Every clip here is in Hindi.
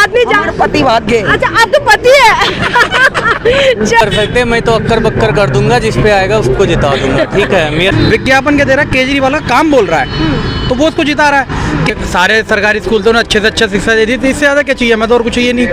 आदमी पति भाग गए। अच्छा आपका पति है। कर सकते, मैं तो अक्कर बक्कर कर दूंगा, जिस पे आएगा उसको जिता दूंगा। ठीक है, मेरा विज्ञापन क्या दे रहा है, केजरीवाल का काम बोल रहा है तो वो उसको जिता रहा है। कि सारे सरकारी स्कूल तो अच्छे से अच्छा शिक्षा दे दी, तो इससे ज्यादा क्या चाहिए, मैं तो और कुछ चाहिए नहीं।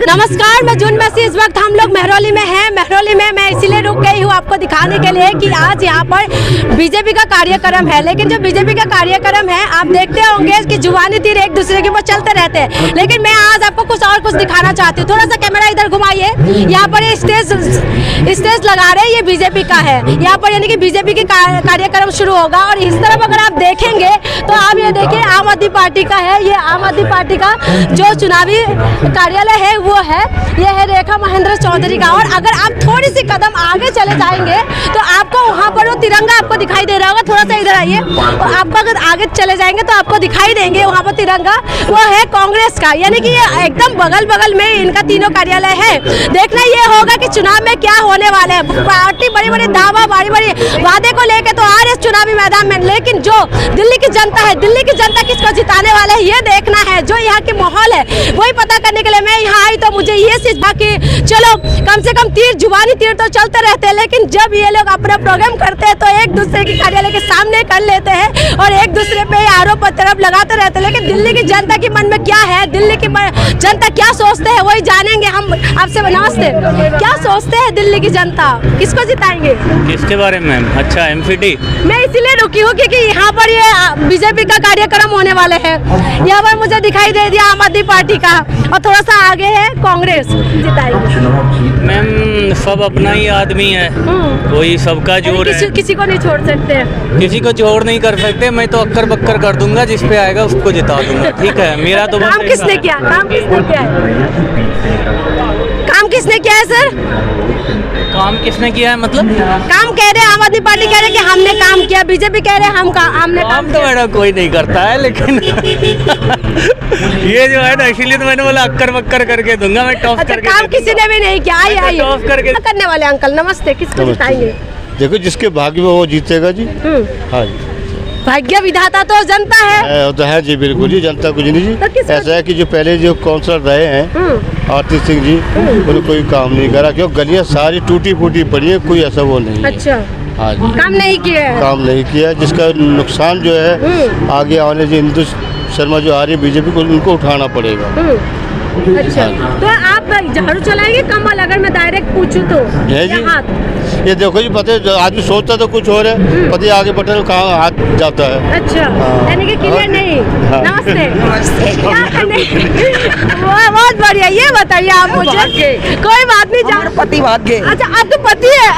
नमस्कार, मैं जून में इस वक्त हम लोग मेहरौली में हैं। मेहरौली में मैं इसीलिए रुक गई हूँ आपको दिखाने के लिए कि आज यहाँ पर बीजेपी का कार्यक्रम है। लेकिन जो बीजेपी का कार्यक्रम है, आप देखते होंगे कि जुबानी तीर एक दूसरे के ऊपर चलते रहते हैं। लेकिन मैं आज आपको कुछ दिखाना चाहती हूँ। थोड़ा सा कैमरा इधर घुमाइए। यहाँ पर स्टेज लगा रहे हैं, ये बीजेपी का है। यहाँ पर यानी कि बीजेपी के कार्यक्रम शुरू होगा। और इस तरफ अगर आप देखेंगे तो आप ये देखिए आम आदमी पार्टी का है। ये आम आदमी पार्टी का जो चुनावी कार्यालय है वो है, ये है रेखा महेंद्र चौधरी का। और अगर आप थोड़ी सी कदम आगे चले जाएंगे तो आपको वहाँ पर वो तिरंगा आपको दिखाई दे रहा होगा। थोड़ा सा इधर आइए और आपको अगर आगे चले जाएंगे तो आपको दिखाई देंगे वहाँ पर तिरंगा, वो है कांग्रेस का। यानी कि ये एकदम बगल में इनका तीनों कार्यालय है। देखना ये होगा कि चुनाव में क्या होने वाला है। पार्टी बड़ी दावा बड़ी वादे को लेके तो आ रहे चुनावी मैदान में, लेकिन जो दिल्ली की जनता है, दिल्ली की जनता किसको जिताने वाला है ये देखना है। जो यहाँ की माहौल है वही पता करने के लिए मैं यहाँ आई। तो मुझे ये चीज कि चलो कम से कम जुबानी तीर तो चलते रहते हैं, लेकिन जब ये लोग अपना प्रोग्राम करते हैं तो एक दूसरे के कार्यालय के सामने कर लेते हैं और एक दूसरे पे आरोप प्रत्यारोप लगाते रहते हैं। लेकिन दिल्ली की जनता के मन में क्या है, दिल्ली की जनता क्या सोचते हैं वही जानेंगे हम आपसे। नमस्ते, क्या सोचते हैं दिल्ली की जनता, किसको जिताएंगे, किसके बारे में? अच्छा, एमपीटी। मैं इसीलिए रुकी हूँ क्योंकि यहाँ पर ये बीजेपी का कार्यक्रम होने वाले है। यहाँ पर मुझे दिखाई दे दिया आम आदमी पार्टी का और थोड़ा सा आगे है कांग्रेस जिताएगी। मैम सब अपना ही आदमी है, कोई सबका जोर है, किसी को नहीं छोड़ सकते, किसी को जोड़ नहीं कर सकते। मैं तो अक्कर बक्कर कर दूंगा, जिस पे आएगा उसको जिता दूंगा। ठीक है, मेरा तो काम किसने किया, काम किसने किया है सर? काम किसने किया है मतलब? काम कह रहे आम आदमी पार्टी कह रहे कि हमने काम किया, बीजेपी कह रहे हमने काम तो मैडम कोई नहीं करता है, लेकिन ये जो है ना, इसीलिए तो मैंने बोला अक्कर बक्कर करके दूंगा मैं, टॉप करके। काम किसी ने भी नहीं किया। आइए टॉप करके करने वाले अंकल नमस्ते, किसको जिताएंगे? देखो जिसके भाग्य में वो जीतेगा जी। हाँ जी, भाग्य विधाता तो जनता है। तो है जी, बिल्कुल जी, जनता कुछ नहीं जी। तो ऐसा है कि जो पहले जो काउंसलर रहे हैं आरती सिंह जी, उन्होंने कोई काम नहीं करा, क्यों गलियां सारी टूटी फूटी पड़ी है, कोई ऐसा वो नहीं है। अच्छा, हाँ जी, काम नहीं किया है, काम नहीं किया, जिसका नुकसान जो है आगे आने जो हिंदू शर्मा जो आ रही है बीजेपी को, उनको उठाना पड़ेगा। अच्छा, तो आप झाड़ू चलाएंगे कमल, अगर मैं डायरेक्ट पूछूं तो? है जी, हाथ ये देखो जी, पता है आदमी सोचता तो कुछ और है, पता है आगे बटन कहाँ हाथ जाता है। अच्छा, यानी कि क्लियर नहीं। नमस्ते, बहुत बढ़िया। ये बताइए आप मुझे, कोई बात नहीं, पति भाग गए। अच्छा आपका पति है।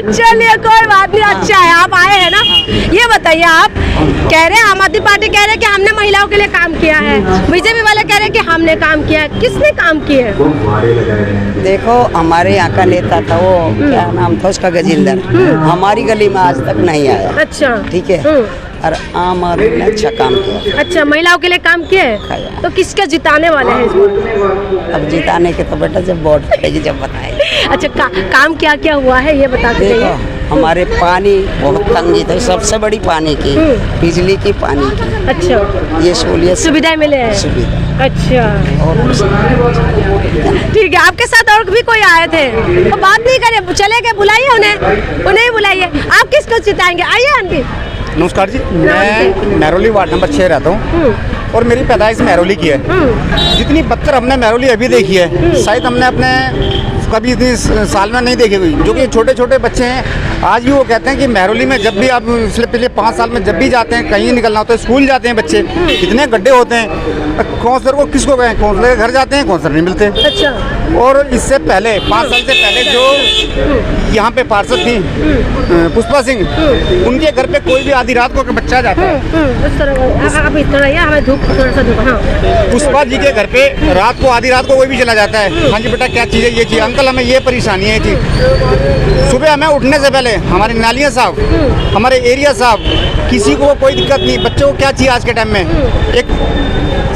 चलिए कोई बात नहीं, अच्छा है आप आए हैं ना। ये बताइए, आप कह रहे हैं आम आदमी पार्टी कह रहे हैं कि हमने महिलाओं के लिए काम किया है, बीजेपी वाले कह रहे हैं कि हमने काम किया है। किसने काम किया है? देखो हमारे यहाँ का नेता था, वो क्या नाम था उसका, गजेंद्र, हमारी गली में आज तक नहीं आया। अच्छा, ठीक है, और आम आदमी ने अच्छा काम किया। अच्छा, महिलाओं के लिए काम किया है, तो किसका जिताने वाले हैं इस बार? अब जिताने के तो बेटा जब वोट पड़ेगी जब बताएंगे। अच्छा, काम क्या क्या हुआ है ये बता दीजिए। हमारे पानी बहुत तंगी थी, सबसे बड़ी पानी की, बिजली की, पानी की। अच्छा, ये सहूलियत सुविधाएं मिले हैं। सुविधा। अच्छा, और ठीक है। आपके साथ और भी कोई आए थे तो बात नहीं करे, चले गए, बुलाइए उन्हें ही बुलाइए। आप किसको जिताएंगे? आइए आंटी। नमस्कार जी, मैं मेहरौली वार्ड नंबर 6 रहता हूँ और मेरी पैदाइश मेहरौली की है। जितनी बदतर हमने मेहरौली अभी देखी है, शायद हमने अपने कभी इतनी साल में नहीं देखी हुई। जो कि छोटे छोटे बच्चे हैं, आज भी वो कहते हैं कि मेहरौली में जब भी आप पिछले 5 साल में जब भी जाते हैं, कहीं निकलना होता है, स्कूल जाते हैं बच्चे, इतने गड्ढे होते हैं। काउंसलर को किसको कहें, काउंसलर के घर जाते हैं, काउंसलर नहीं मिलते। अच्छा, और इससे पहले 5 साल से पहले जो यहाँ पे पार्षद थी पुष्पा सिंह, उनके घर पे कोई भी आधी रात को बच्चा जाता है, पुष्पा जी के घर पे रात को आधी रात को कोई भी चला जाता है। हाँ जी बेटा क्या चीज़ है, ये चीज़ अंकल हमें ये परेशानी है जी। सुबह हमें उठने से पहले हमारे नालियाँ साफ, हमारे एरिया साफ, किसी को कोई दिक्कत नहीं। बच्चों को क्या चाहिए आज के टाइम में, एक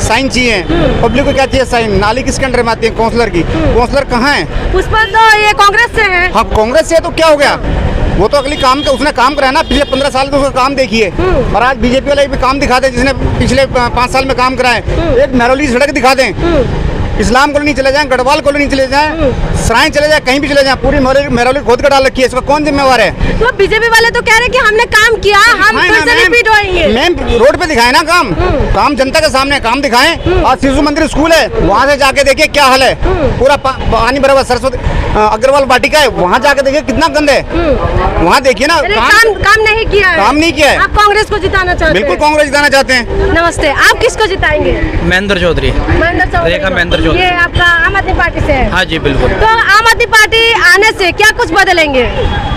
साइन चाहिए, पब्लिक को क्या चाहिए, साइन। नाली किसके अंडर में आती है? काउंसलर की। काउंसलर कहाँ है? पुष्पा तो ये कांग्रेस से है। हाँ, कांग्रेस से है तो क्या हो गया, वो तो अगली काम का उसने काम कराया ना, पिछले 15 साल तो उसका काम देखिए। और आज बीजेपी वाले भी काम दिखाते जिसने पिछले 5 साल में काम कराए। एक महरौली सड़क दिखा दें, इस्लाम कॉलोनी चले जाएं, गढ़वाल कॉलोनी चले जाएं, सराय चले जाएं, कहीं भी चले जाएं, पूरी महरौली खोद कर डाल रखी है। इसका कौन जिम्मेवार है? तो बीजेपी वाले तो कह रहे हैं कि हमने काम किया, हम फिर से रिपीट होएंगे। मैम रोड पे दिखाए ना काम, काम जनता के सामने काम दिखाएं। और शिशु मंदिर स्कूल है, वहाँ से जाके देखिए क्या हाल है, पूरा पानी भरा हुआ। सरस्वती अग्रवाल वाटिका है, वहाँ जाके देखिए कितना गंद है, वहाँ देखिए ना। काम नहीं किया है, काम नहीं किया है। आप कांग्रेस को जिताना चाहते हैं? बिल्कुल कांग्रेस जिताना चाहते हैं। नमस्ते, आप किसको जिताएंगे? महेंद्र चौधरी। रेखा महेंद्र चौधरी। ये आपका आम आदमी पार्टी से है? हाँ जी बिल्कुल। तो आम आदमी पार्टी आने से क्या कुछ बदलेंगे?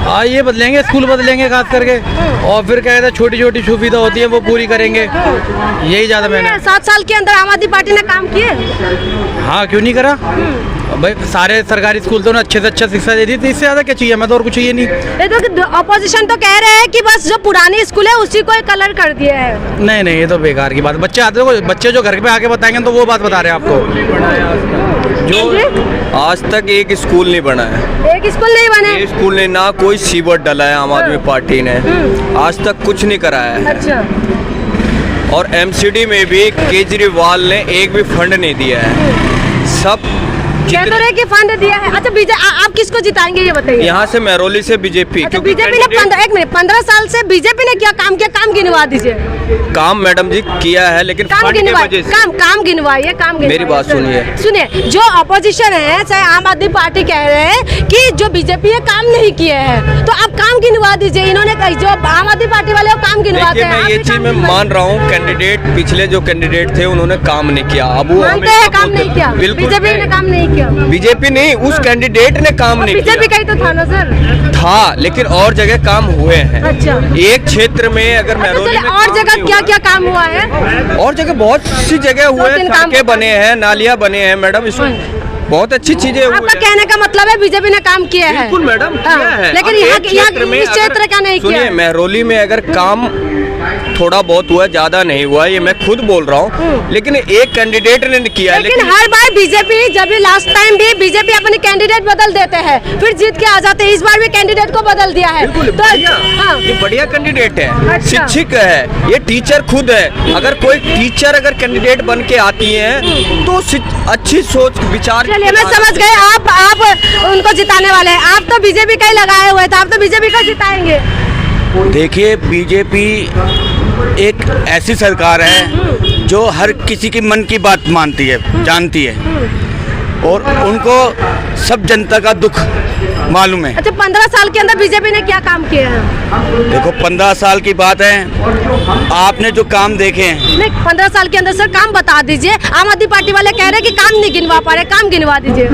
हाँ ये बदलेंगे, स्कूल बदलेंगे खास करके, और फिर क्या कहते हैं छोटी छोटी सुविधा होती है वो पूरी करेंगे, यही ज़्यादा मैंने। 7 साल के अंदर आम आदमी पार्टी ने काम किए? हाँ क्यों नहीं करा भाई, सारे सरकारी स्कूल तो अच्छे से अच्छा शिक्षा दे दी थी, इससे ज़्यादा क्या चाहिए, मैं तो और कुछ चाहिए नहीं। ये तो अपोजिशन तो कह रहे हैं कि बस जो पुरानी स्कूल है उसी को कलर कर दिया है। नहीं नहीं, ये तो बेकार की बात। बच्चे आते हो, बच्चे जो घर पे आके बताएंगे तो वो बात बता रहे हैं आपको। जो आज तक एक स्कूल नहीं बना है, एक स्कूल नहीं बने। एक स्कूल ने ना कोई सीवर डला है आम आदमी पार्टी ने, आज तक कुछ नहीं कराया है। अच्छा। और एमसीडी में भी केजरीवाल ने एक भी फंड नहीं दिया है। सब कह तो रहे कि फंड दिया है। अच्छा आप किसको जिताएंगे ये बताइए? यहाँ से महरौली से बीजेपी। अच्छा, बीजेपी ने 15 साल से बीजेपी ने क्या काम किया? काम गिनवा दीजिए। काम मैडम जी किया है, लेकिन काम गिनवाइए, काम गिनवाइए, काम गिनवाइए। मेरी बात सुनिए, जो अपोजिशन है चाहे आम आदमी पार्टी कह रहे हैं कि जो बीजेपी है काम नहीं किए हैं, तो आप काम गिनवा दीजिए। इन्होंने जो आम आदमी पार्टी वाले काम गिनवाते हैं। मैं ये चीज मैं मान रहा हूँ, कैंडिडेट पिछले जो कैंडिडेट थे उन्होंने काम नहीं किया। अब वो काम नहीं किया, बीजेपी ने काम नहीं किया। बीजेपी नहीं, उस कैंडिडेट ने काम नहीं किया। बीजेपी का ही तो था ना सर? था, लेकिन और जगह काम हुए हैं। अच्छा। एक क्षेत्र में अगर महरौली में और जगह क्या क्या काम हुआ है? और जगह बहुत सी जगह हुए हैं, सड़कें बने हैं, नालियाँ बने हैं मैडम, इसमें बहुत अच्छी चीजें हुई। आपका कहने का मतलब है बीजेपी ने काम किया है? बिल्कुल मैडम, किया है। लेकिन यहाँ इस क्षेत्र का नहीं किया। सुनिए, महरौली में अगर काम थोड़ा बहुत हुआ, ज्यादा नहीं हुआ, ये मैं खुद बोल रहा हूँ, लेकिन एक कैंडिडेट ने किया है। लेकिन हर बार बीजेपी, जब भी लास्ट टाइम भी बीजेपी अपने कैंडिडेट बदल देते हैं, फिर जीत के आ जाते हैं। इस बार भी कैंडिडेट को बदल दिया है। तो ये बढ़िया कैंडिडेट है। अच्छा। शिक्षक है, ये टीचर खुद है। अगर कोई टीचर अगर कैंडिडेट बन के आती है तो अच्छी सोच विचार। चलिए मैं समझ गए, आप उनको जिताने वाले हैं। आप तो बीजेपी का ही लगाए हुए थे, आप तो बीजेपी का जिताएंगे। देखिए, बीजेपी एक ऐसी सरकार है जो हर किसी की मन की बात मानती है, जानती है, और उनको सब जनता का दुख मालूम है। अच्छा, 15 साल के अंदर बीजेपी ने क्या काम किया है? देखो 15 साल की बात है, आपने जो काम देखे हैं। नहीं, 15 साल के अंदर सर काम बता दीजिए। आम आदमी पार्टी वाले कह रहे हैं कि काम नहीं गिनवा पा रहे, काम गिनवा दीजिए।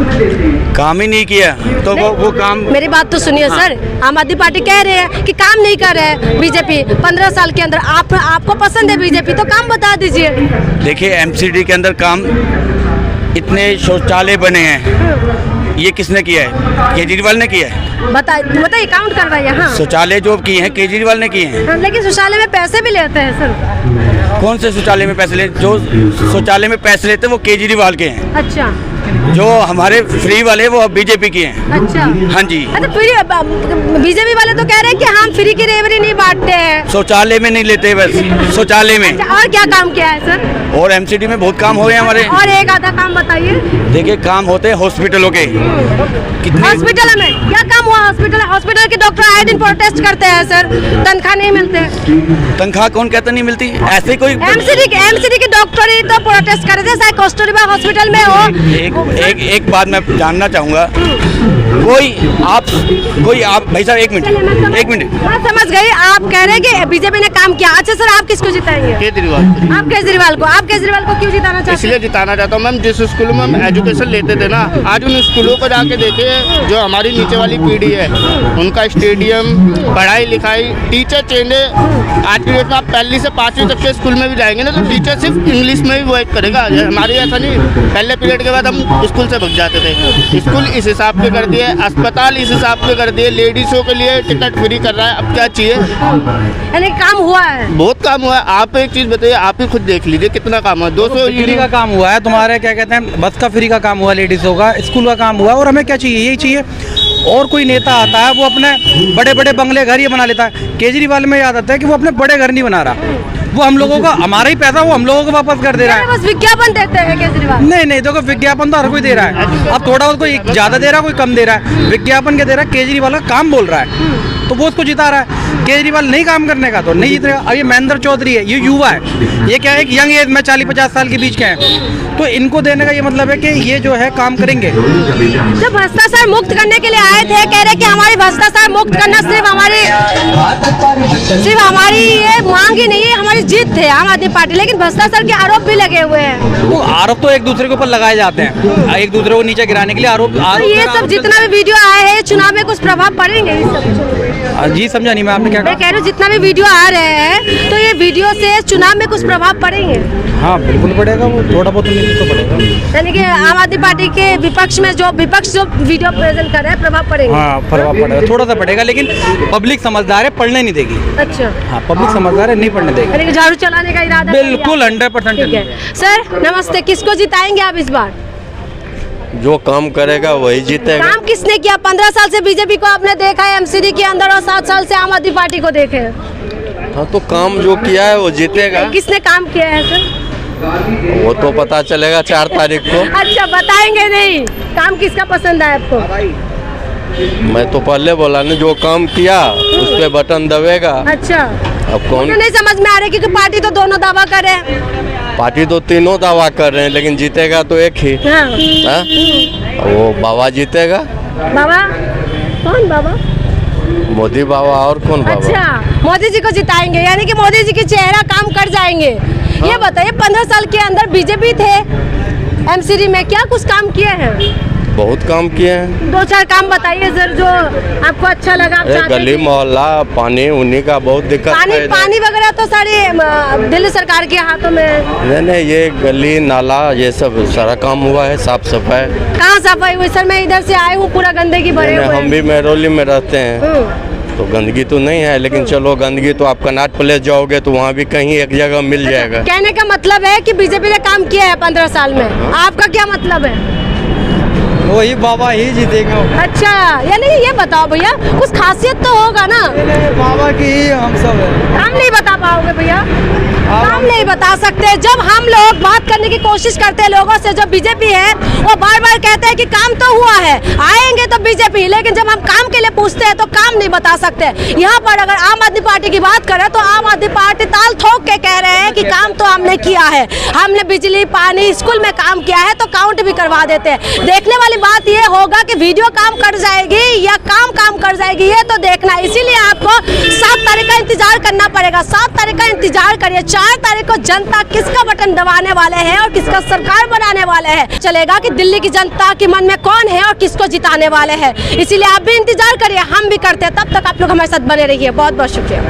काम ही नहीं किया तो वो काम। मेरी बात तो सुनिए सर, आम आदमी पार्टी कह रहे हैं कि काम नहीं कर रहे हैं बीजेपी 15 साल के अंदर। आपको पसंद है बीजेपी, तो काम बता दीजिए। देखिए, एमसीडी के अंदर काम, इतने शौचालय बने हैं, ये किसने किया है? केजरीवाल ने किया है। बताइए, काउंट करवाइए। हाँ, शौचालय जो किए हैं केजरीवाल ने किए हैं। लेकिन शौचालय में पैसे भी लेते हैं सर। कौन से शौचालय में पैसे लेते? जो शौचालय में पैसे लेते हैं वो केजरीवाल के हैं। अच्छा। जो हमारे फ्री वाले वो बीजेपी के हैं। अच्छा। हाँ जी। अच्छा, बीजेपी वाले तो कह रहे हैं कि हम फ्री की रेवड़ी नहीं बांटते हैं। शौचालय में नहीं लेते, बस शौचालय में। अच्छा, और क्या काम किया है सर? और एमसीडी में बहुत काम हो गए हमारे। और एक आधा काम बताइए। देखिए, काम होते हैं हॉस्पिटलों के। कितने हॉस्पिटल में क्या काम हुआ? हॉस्पिटल के डॉक्टर आए दिन प्रोटेस्ट करते हैं सर, तनख्वाह नहीं मिलते। तनख्वाह कौन कहता नहीं मिलती? ऐसे कोई एमसीडी के डॉक्टर ही तो प्रोटेस्ट कर रहे थे, चाहे कस्तूरबा हॉस्पिटल में हो। एक बात मैं जानना चाहूँगा, कोई आप भाई साहब एक मिनट। मैं समझ गई, आप कह रहे हैं कि बीजेपी ने काम किया। अच्छा सर, आप किसको जिताएंगे? केजरीवाल। आप केजरीवाल को। आप केजरीवाल को क्यों जिताना चाहते हैं? इसलिए जिताना चाहता हूँ मैम, जिस स्कूल में हम एजुकेशन लेते थे ना, आज उन स्कूलों को जाके देखे, जो हमारी नीचे वाली पीढ़ी है, उनका स्टेडियम, पढ़ाई लिखाई, टीचर चेंज है। आज की डेट में आप 1ली से 5वीं तक के स्कूल में भी जाएंगे ना, तो टीचर सिर्फ इंग्लिश में ही वर्क करेगा। हमारे ऐसा नहीं, पहले पीरियड के बाद हम स्कूल से भग जाते थे। स्कूल इस हिसाब के कर दिए, अस्पताल इस हिसाब के कर दिए, लेडीजों के लिए टिकट फ्री कर रहा है। अब क्या चाहिए? यानी काम हुआ है, बहुत काम हुआ है। आप एक चीज बताइए, आप ही खुद देख लीजिए कितना काम हुआ। 200 फ्री का काम हुआ है, तुम्हारे क्या कहते हैं, बस का फ्री का काम हुआ, लेडीजों का, स्कूल का काम हुआ, और हमें क्या चाहिए? यही चाहिए। और कोई नेता आता है वो अपने बड़े बड़े बंगले घर ये बना लेता है। केजरीवाल में याद आता है कि वो अपने बड़े घर नहीं बना रहा, वो हम लोगों का, हमारा ही पैसा वो हम लोगों को वापस कर दे रहा है। बस विज्ञापन देते हैं केजरीवाल। नहीं देखो, विज्ञापन तो हर कोई दे रहा है। अब थोड़ा बहुत कोई ज्यादा दे रहा है, कोई कम दे रहा है। विज्ञापन क्या दे रहा है? केजरीवाल का काम बोल रहा है तो वो उसको जिता रहा है। केजरीवाल नहीं काम करने का तो नहीं जीतेगा। अब ये महेंद्र चौधरी है, ये युवा है, ये क्या है, एक यंग एज में 40-50 साल के बीच के हैं, तो इनको देने का ये मतलब है कि ये जो है काम करेंगे। जब भ्रष्टाचार मुक्त करने के लिए आए थे, कह रहे कि हमारी भ्रष्टाचार मुक्त करना सिर्फ हमारी ये मांग ही नहीं है, हमारी जीत थे आम आदमी पार्टी, लेकिन भ्रष्टाचार के आरोप भी लगे हुए हैं। वो आरोप तो एक दूसरे के ऊपर लगाए जाते हैं, एक दूसरे को नीचे गिराने के लिए आरोप। तो ये सब जितना भी वीडियो आए हैं, चुनाव में कुछ प्रभाव पड़ेंगे? जी समझा नहीं मैं, आपने क्या मैं कह रही हूँ जितना भी वीडियो आ रहे हैं, तो ये वीडियो से चुनाव में कुछ प्रभाव पड़ेंगे? हाँ बिल्कुल पड़ेगा, वो थोड़ा बहुत तो पड़ेगा। यानी कि आम आदमी पार्टी के विपक्ष जो वीडियो प्रेजेंट कर रहे हैं, प्रभाव पड़ेगा? हाँ प्रभाव पड़ेगा, थोड़ा सा पड़ेगा, लेकिन पब्लिक समझदार है, पढ़ने नहीं देगी। अच्छा, हाँ पब्लिक समझदार है, नहीं पढ़ने देगी। यानी कि झाड़ू चलाने का इरादा? बिल्कुल 100%। ठीक है सर, नमस्ते। किसको जिताएंगे आप इस बार? जो काम करेगा वही जीतेगा। काम किसने किया? 15 साल से बीजेपी को आपने देखा है एमसीडी के अंदर, और 7 साल से आम आदमी पार्टी को देखे हैं। हाँ तो काम जो किया है वो जीतेगा। किसने काम किया है सर? वो तो पता चलेगा 4 तारीख को। अच्छा, बताएंगे नहीं? काम किसका पसंद है आपको? मैं तो पहले बोला ना, जो काम किया उस पे बटन दबेगा। अच्छा, अब कौन? तो नहीं समझ में आ रहा क्योंकि पार्टी तो दोनों दावा कर रहे हैं। पार्टी तो तीनों दावा कर रहे हैं, लेकिन जीतेगा तो एक ही। हाँ। हाँ? वो बाबा जीतेगा। बाबा? कौन बाबा? मोदी बाबा, और कौन बाबा? अच्छा, मोदी जी को जिताएंगे, यानी कि मोदी जी के चेहरा काम कर जाएंगे। हाँ। ये बताइए, 15 साल के अंदर बीजेपी थे एमसीडी में, क्या कुछ काम किए हैं? बहुत काम किए हैं। 2-4 काम बताइए सर जो आपको अच्छा लगा। गली मोहल्ला, पानी उन्हीं का बहुत दिक्कत है। पानी वगैरह तो सारे दिल्ली सरकार के हाथों में। नहीं, ये गली नाला ये सब सारा काम हुआ है, साफ सफाई। कहाँ सफाई हुई सर? मैं इधर से आई हूँ, पूरा गंदगी भरे हुए। हम भी मेहरौली में रहते हैं, तो गंदगी तो नहीं है, लेकिन चलो गंदगी तो आप कनाट प्लेस जाओगे तो वहाँ भी कहीं एक जगह मिल जाएगा। कहने का मतलब है कि बीजेपी ने काम किया है 15 साल में, आपका क्या मतलब है? वही बाबा ही जीतेगा। अच्छा, यानी ये बताओ भैया, कुछ खासियत तो होगा ना? बाबा की ही हम सब है। हम नहीं बता पाओगे भैया, हम नहीं बता सकते। जब हम लोग बात करने की कोशिश करते हैं लोगों से, जो बीजेपी है वो बार बार कहते हैं कि काम तो हुआ है, आएंगे तो बीजेपी, लेकिन जब हम काम के लिए पूछते हैं तो काम नहीं बता सकते। यहाँ पर अगर आम आदमी पार्टी की बात करें तो आम आदमी पार्टी ताल ठोक के कह रहे हैं कि काम तो हमने किया है, हमने बिजली पानी स्कूल में काम किया है, तो काउंट भी करवा देते हैं। देखने वाली बात ये होगा कि वीडियो काम कर जाएगी या काम कर जाएगी, ये तो देखना। इसीलिए आपको 7 तारीख का इंतजार करना पड़ेगा। 7 तारीख का इंतजार करिए। 4 तारीख को जनता किसका बटन दबाने वाले हैं और किसका सरकार बनाने वाले हैं, चलेगा कि दिल्ली की जनता के मन में कौन है और किसको जिताने वाले हैं। इसीलिए आप भी इंतजार करिए, हम भी करते हैं। तब तक आप लोग हमारे साथ बने रहिए। बहुत बहुत शुक्रिया।